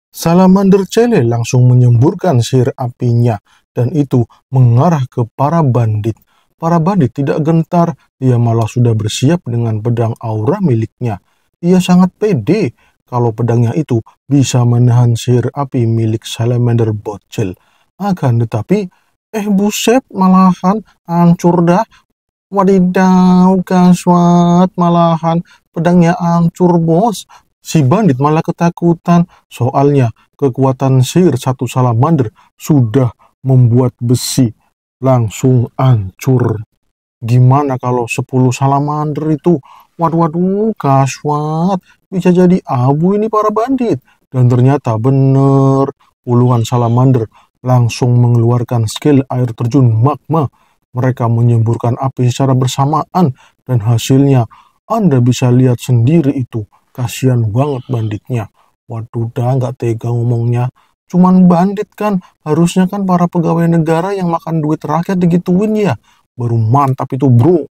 Salamander Cele langsung menyemburkan sihir apinya, dan itu mengarah ke para bandit. Para bandit tidak gentar, ia malah sudah bersiap dengan pedang aura miliknya. Ia sangat pede kalau pedangnya itu bisa menahan sihir api milik Salamander Bocil. Akan tetapi, buset, malahan hancur dah. Wadidaw, gaswat, malahan pedangnya hancur, bos. Si bandit malah ketakutan, soalnya kekuatan sihir satu salamander sudah membuat besi langsung hancur. Gimana kalau 10 salamander itu? Waduh, waduh, gaswat. Bisa jadi abu ini para bandit. Dan ternyata bener, puluhan salamander langsung mengeluarkan skill air terjun magma. Mereka menyemburkan api secara bersamaan, dan hasilnya Anda bisa lihat sendiri itu. Kasihan banget banditnya. Waduh, dah nggak tega ngomongnya. Cuman bandit kan, harusnya kan para pegawai negara yang makan duit rakyat digituin ya. Baru mantap itu, bro.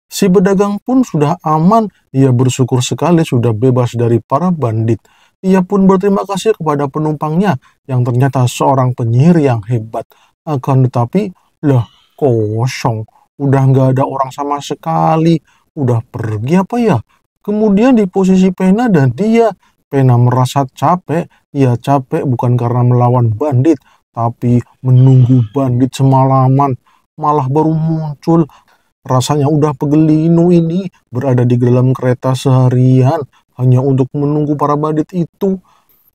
Si pedagang pun sudah aman, ia bersyukur sekali sudah bebas dari para bandit. Ia pun berterima kasih kepada penumpangnya yang ternyata seorang penyihir yang hebat. Akan tetapi, lah, kosong. Udah nggak ada orang sama sekali. Udah pergi apa ya? Kemudian di posisi Pena dan dia. Pena merasa capek. Ia capek bukan karena melawan bandit, tapi menunggu bandit semalaman. Malah baru muncul. Rasanya udah pegelinu ini berada di dalam kereta seharian hanya untuk menunggu para bandit itu.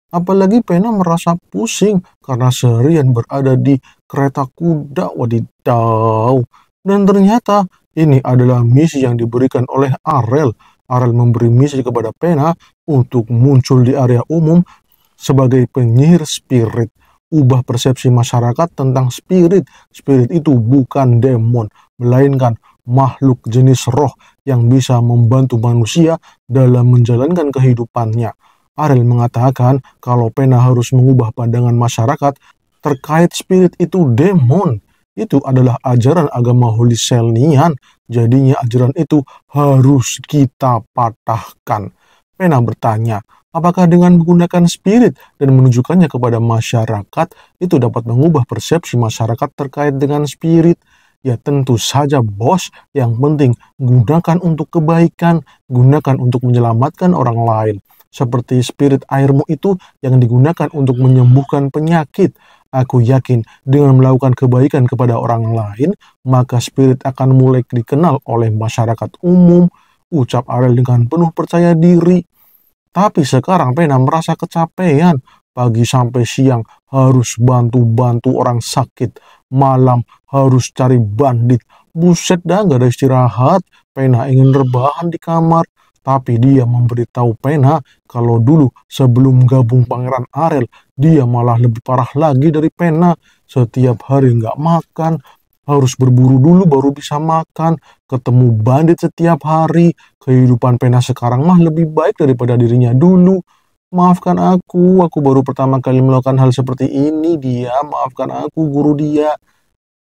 Apalagi Pena merasa pusing karena seharian berada di kereta kuda, wadidaw. Dan ternyata ini adalah misi yang diberikan oleh Arel. Arel memberi misi kepada Pena untuk muncul di area umum sebagai penyihir spirit. Ubah persepsi masyarakat tentang spirit. Spirit itu bukan demon, melainkan makhluk jenis roh yang bisa membantu manusia dalam menjalankan kehidupannya. Arel mengatakan kalau Pena harus mengubah pandangan masyarakat terkait spirit itu demon. Itu adalah ajaran agama Holy Selnian. Jadinya ajaran itu harus kita patahkan. Pena bertanya, apakah dengan menggunakan spirit dan menunjukkannya kepada masyarakat, itu dapat mengubah persepsi masyarakat terkait dengan spirit? Ya tentu saja, bos. Yang penting gunakan untuk kebaikan, gunakan untuk menyelamatkan orang lain. Seperti spirit airmu itu yang digunakan untuk menyembuhkan penyakit. Aku yakin dengan melakukan kebaikan kepada orang lain, maka spirit akan mulai dikenal oleh masyarakat umum, ucap Arel dengan penuh percaya diri. Tapi sekarang Pena merasa kecapean. Pagi sampai siang harus bantu-bantu orang sakit. Malam harus cari bandit. Buset dah, gak ada istirahat. Pena ingin rebahan di kamar. Tapi dia memberitahu Pena kalau dulu sebelum gabung Pangeran Arel, dia malah lebih parah lagi dari Pena. Setiap hari nggak makan, harus berburu dulu baru bisa makan, ketemu bandit setiap hari. Kehidupan Pena sekarang mah lebih baik daripada dirinya dulu. Maafkan aku baru pertama kali melakukan hal seperti ini, dia. Maafkan aku, guru dia.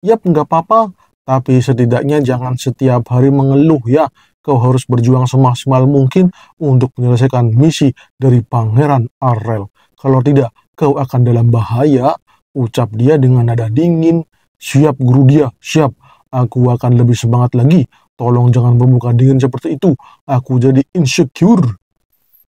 Yap, nggak apa-apa. Tapi setidaknya jangan setiap hari mengeluh ya. Kau harus berjuang semaksimal mungkin untuk menyelesaikan misi dari Pangeran Arel. Kalau tidak, kau akan dalam bahaya, ucap dia dengan nada dingin. Siap guru dia, siap. Aku akan lebih semangat lagi. Tolong jangan bermuka dingin seperti itu. Aku jadi insecure.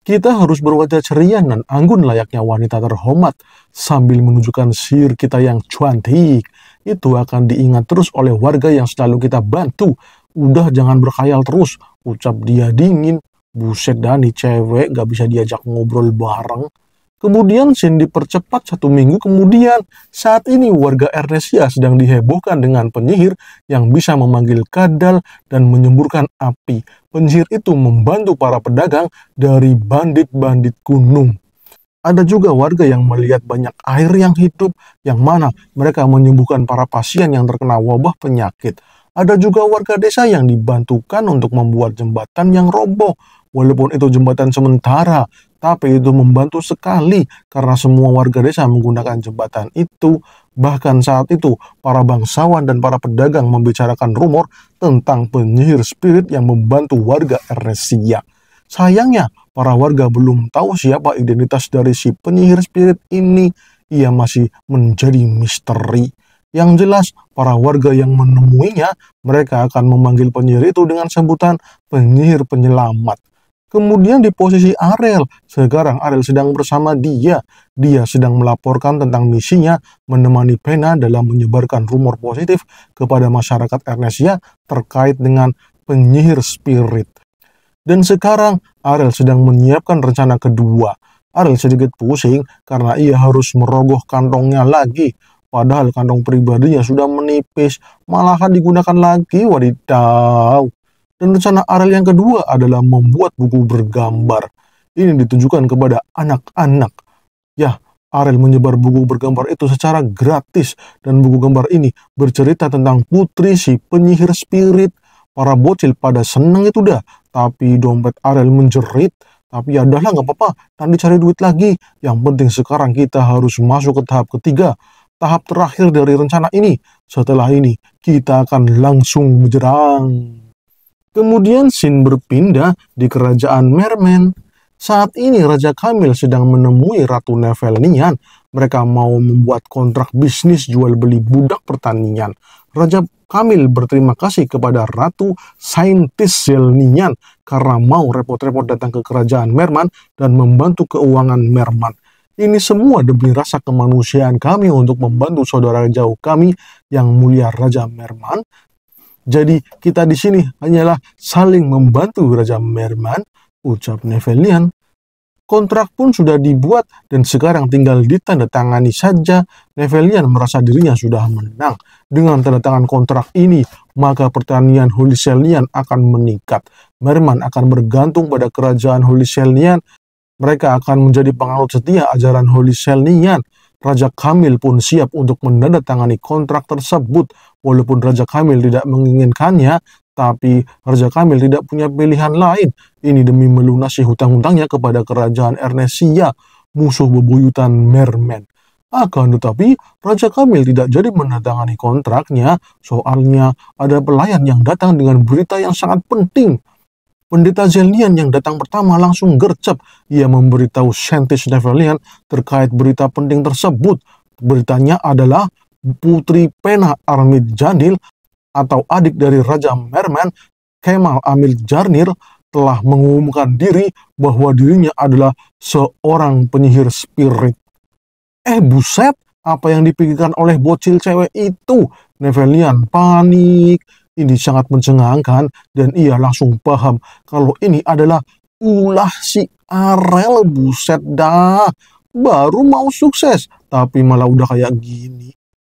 Kita harus berwajah ceria dan anggun layaknya wanita terhormat sambil menunjukkan sihir kita yang cantik. Itu akan diingat terus oleh warga yang selalu kita bantu. Udah jangan berkhayal terus, ucap dia dingin. Buset dah nih cewek, gak bisa diajak ngobrol bareng. Kemudian scene dipercepat 1 minggu kemudian. Saat ini warga Ernesia sedang dihebohkan dengan penyihir yang bisa memanggil kadal dan menyemburkan api. Penyihir itu membantu para pedagang dari bandit-bandit gunung. Ada juga warga yang melihat banyak air yang hidup, yang mana mereka menyembuhkan para pasien yang terkena wabah penyakit. Ada juga warga desa yang dibantukan untuk membuat jembatan yang roboh. Walaupun itu jembatan sementara, tapi itu membantu sekali karena semua warga desa menggunakan jembatan itu. Bahkan saat itu, para bangsawan dan para pedagang membicarakan rumor tentang penyihir spirit yang membantu warga Ernesia. Sayangnya, para warga belum tahu siapa identitas dari si penyihir spirit ini. Ia masih menjadi misteri. Yang jelas, para warga yang menemuinya, mereka akan memanggil penyihir itu dengan sebutan penyihir penyelamat. Kemudian di posisi Arel, sekarang Arel sedang bersama dia. Dia sedang melaporkan tentang misinya menemani Pena dalam menyebarkan rumor positif kepada masyarakat Ernest terkait dengan penyihir spirit. Dan sekarang Arel sedang menyiapkan rencana kedua. Arel sedikit pusing karena ia harus merogoh kantongnya lagi. Padahal kantong pribadinya sudah menipis, malahan digunakan lagi, wadidaw. Dan rencana Arel yang kedua adalah membuat buku bergambar. Ini ditujukan kepada anak-anak. Ya, Arel menyebar buku bergambar itu secara gratis. Dan buku gambar ini bercerita tentang putri si penyihir spirit. Para bocil pada seneng itu dah. Tapi dompet Arel menjerit. Tapi ya udahlah, nggak apa-apa, nanti cari duit lagi. Yang penting sekarang kita harus masuk ke tahap ketiga. Tahap terakhir dari rencana ini. Setelah ini, kita akan langsung menyerang. Kemudian scene berpindah di kerajaan Merman. Saat ini Raja Kamil sedang menemui Ratu Nevelnian. Mereka mau membuat kontrak bisnis jual beli budak pertanian. Raja Kamil berterima kasih kepada Ratu Saintis Zelnian karena mau repot-repot datang ke kerajaan Merman dan membantu keuangan Merman. Ini semua demi rasa kemanusiaan kami untuk membantu saudara jauh kami yang mulia Raja Merman. Jadi kita di sini hanyalah saling membantu Raja Merman, ucap Nevelnian. Kontrak pun sudah dibuat dan sekarang tinggal ditandatangani saja. Nevelnian merasa dirinya sudah menang. Dengan tanda tangan kontrak ini, maka pertanian Holyselnian akan meningkat. Merman akan bergantung pada kerajaan Holyselnian. Mereka akan menjadi penganut setia ajaran Holyselnian. Raja Kamil pun siap untuk menandatangani kontrak tersebut. Walaupun Raja Kamil tidak menginginkannya, tapi Raja Kamil tidak punya pilihan lain. Ini demi melunasi hutang-hutangnya kepada kerajaan Ernestsia, musuh bebuyutan Merman. Akan tetapi, Raja Kamil tidak jadi menandatangani kontraknya, soalnya ada pelayan yang datang dengan berita yang sangat penting. Pendeta Zelnian yang datang pertama langsung gercep. Ia memberitahu Saintis Nevelnian terkait berita penting tersebut. Beritanya adalah Putri Pena Armid Janil atau adik dari Raja Merman, Kemal Amil Jarnir, telah mengumumkan diri bahwa dirinya adalah seorang penyihir spirit. Buset, apa yang dipikirkan oleh bocil cewek itu? Nevelnian panik. Ini sangat mencengangkan dan ia langsung paham kalau ini adalah ulah si Arel. Buset dah, baru mau sukses tapi malah udah kayak gini.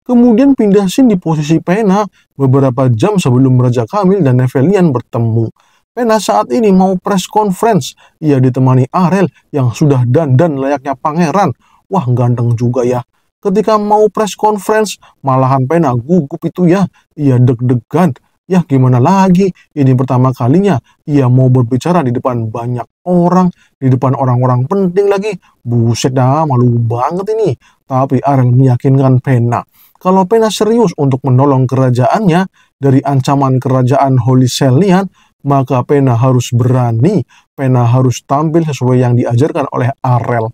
Kemudian pindah scene di posisi Pena beberapa jam sebelum Raja Kamil dan Nevelnian bertemu. Pena saat ini mau press conference. Ia ditemani Arel yang sudah dandan layaknya pangeran. Wah, ganteng juga ya. Ketika mau press conference, malahan Pena gugup itu ya. Ia deg-degan. Ya gimana lagi, ini pertama kalinya ia mau berbicara di depan banyak orang, di depan orang-orang penting lagi. Buset dah, malu banget ini. Tapi Arel meyakinkan Pena kalau Pena serius untuk menolong kerajaannya dari ancaman kerajaan Holyselnian, maka Pena harus berani. Pena harus tampil sesuai yang diajarkan oleh Arel.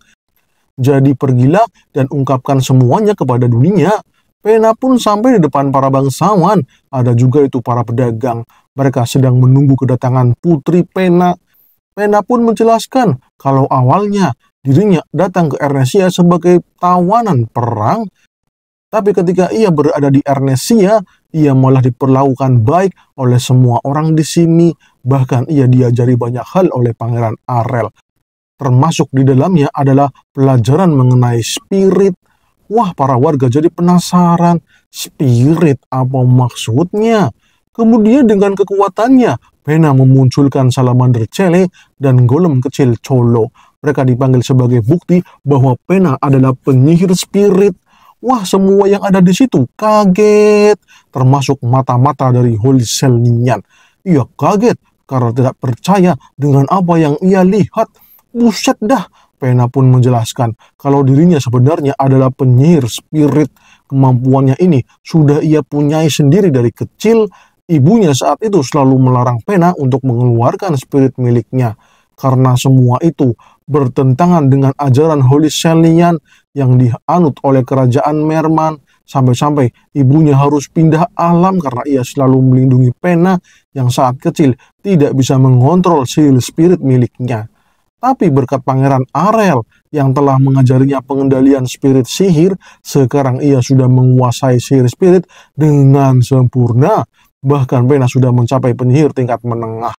Jadi pergilah dan ungkapkan semuanya kepada dunia. Pena pun sampai di depan para bangsawan. Ada juga itu para pedagang. Mereka sedang menunggu kedatangan Putri Pena. Pena pun menjelaskan kalau awalnya dirinya datang ke Ernestsia sebagai tawanan perang. Tapi ketika ia berada di Ernestsia, ia malah diperlakukan baik oleh semua orang di sini. Bahkan ia diajari banyak hal oleh Pangeran Arel. Termasuk di dalamnya adalah pelajaran mengenai spirit. Wah, para warga jadi penasaran. Spirit apa maksudnya? Kemudian dengan kekuatannya, Pena memunculkan salamander cele dan golem kecil colo. Mereka dipanggil sebagai bukti bahwa Pena adalah penyihir spirit. Wah, semua yang ada di situ kaget. Termasuk mata-mata dari Holyselnian. Ia kaget karena tidak percaya dengan apa yang ia lihat. Buset dah. Pena pun menjelaskan kalau dirinya sebenarnya adalah penyihir spirit. Kemampuannya ini sudah ia punyai sendiri dari kecil. Ibunya saat itu selalu melarang Pena untuk mengeluarkan spirit miliknya. karena semua itu bertentangan dengan ajaran Holy Selnian yang dianut oleh kerajaan Merman. Sampai-sampai ibunya harus pindah alam karena ia selalu melindungi Pena yang saat kecil tidak bisa mengontrol sihir spirit miliknya. Tapi berkat Pangeran Arel yang telah mengajarinya pengendalian spirit sihir, sekarang ia sudah menguasai sihir spirit dengan sempurna. Bahkan Pena sudah mencapai penyihir tingkat menengah.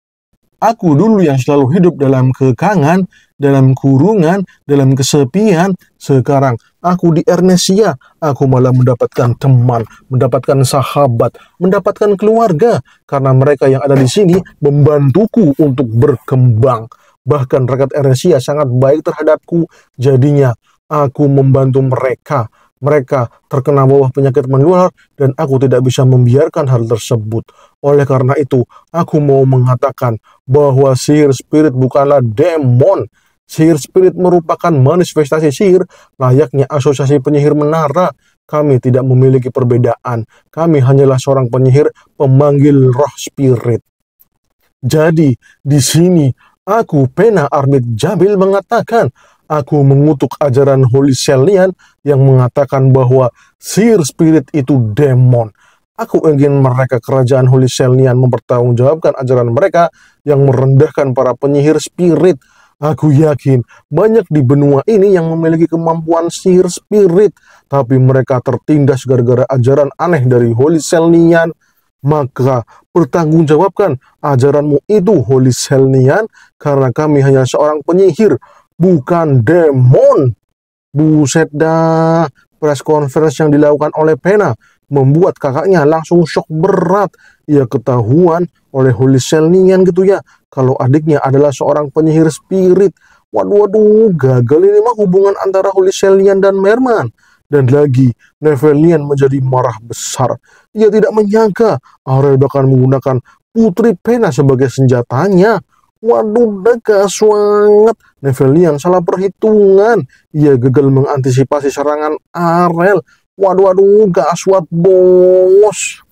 Aku dulu yang selalu hidup dalam kekangan, dalam kurungan, dalam kesepian. Sekarang aku di Ernesia, aku malah mendapatkan teman, mendapatkan sahabat, mendapatkan keluarga. Karena mereka yang ada di sini membantuku untuk berkembang. Bahkan rakyat Ernesia sangat baik terhadapku. Jadinya aku membantu mereka. Mereka terkena wabah penyakit menular dan aku tidak bisa membiarkan hal tersebut. Oleh karena itu, aku mau mengatakan bahwa sihir spirit bukanlah demon. Sihir spirit merupakan manifestasi sihir layaknya asosiasi penyihir menara. Kami tidak memiliki perbedaan. Kami hanyalah seorang penyihir pemanggil roh spirit. Jadi, di sini aku, Pena Arbit Jabil, mengatakan aku mengutuk ajaran Holy Selnian yang mengatakan bahwa sihir spirit itu demon. Aku ingin mereka kerajaan Holy Selnian mempertanggungjawabkan ajaran mereka yang merendahkan para penyihir spirit. Aku yakin banyak di benua ini yang memiliki kemampuan sihir spirit, tapi mereka tertindas gara-gara ajaran aneh dari Holy Selnian. Maka pertanggungjawabkan ajaranmu itu, Holy Selnian, karena kami hanya seorang penyihir, bukan demon. Buset dah. Press conference yang dilakukan oleh Pena membuat kakaknya langsung shock berat. Ia ketahuan oleh Holy Selnian gitu ya, kalau adiknya adalah seorang penyihir spirit. Waduh, gagal ini mah hubungan antara Holy Selnian dan Merman. Dan lagi, Nevelian menjadi marah besar. Ia tidak menyangka Arel bahkan menggunakan Putri Pena sebagai senjatanya. Waduh, gas banget. Nevelian salah perhitungan. Ia gagal mengantisipasi serangan Arel. Waduh, gaswat bos.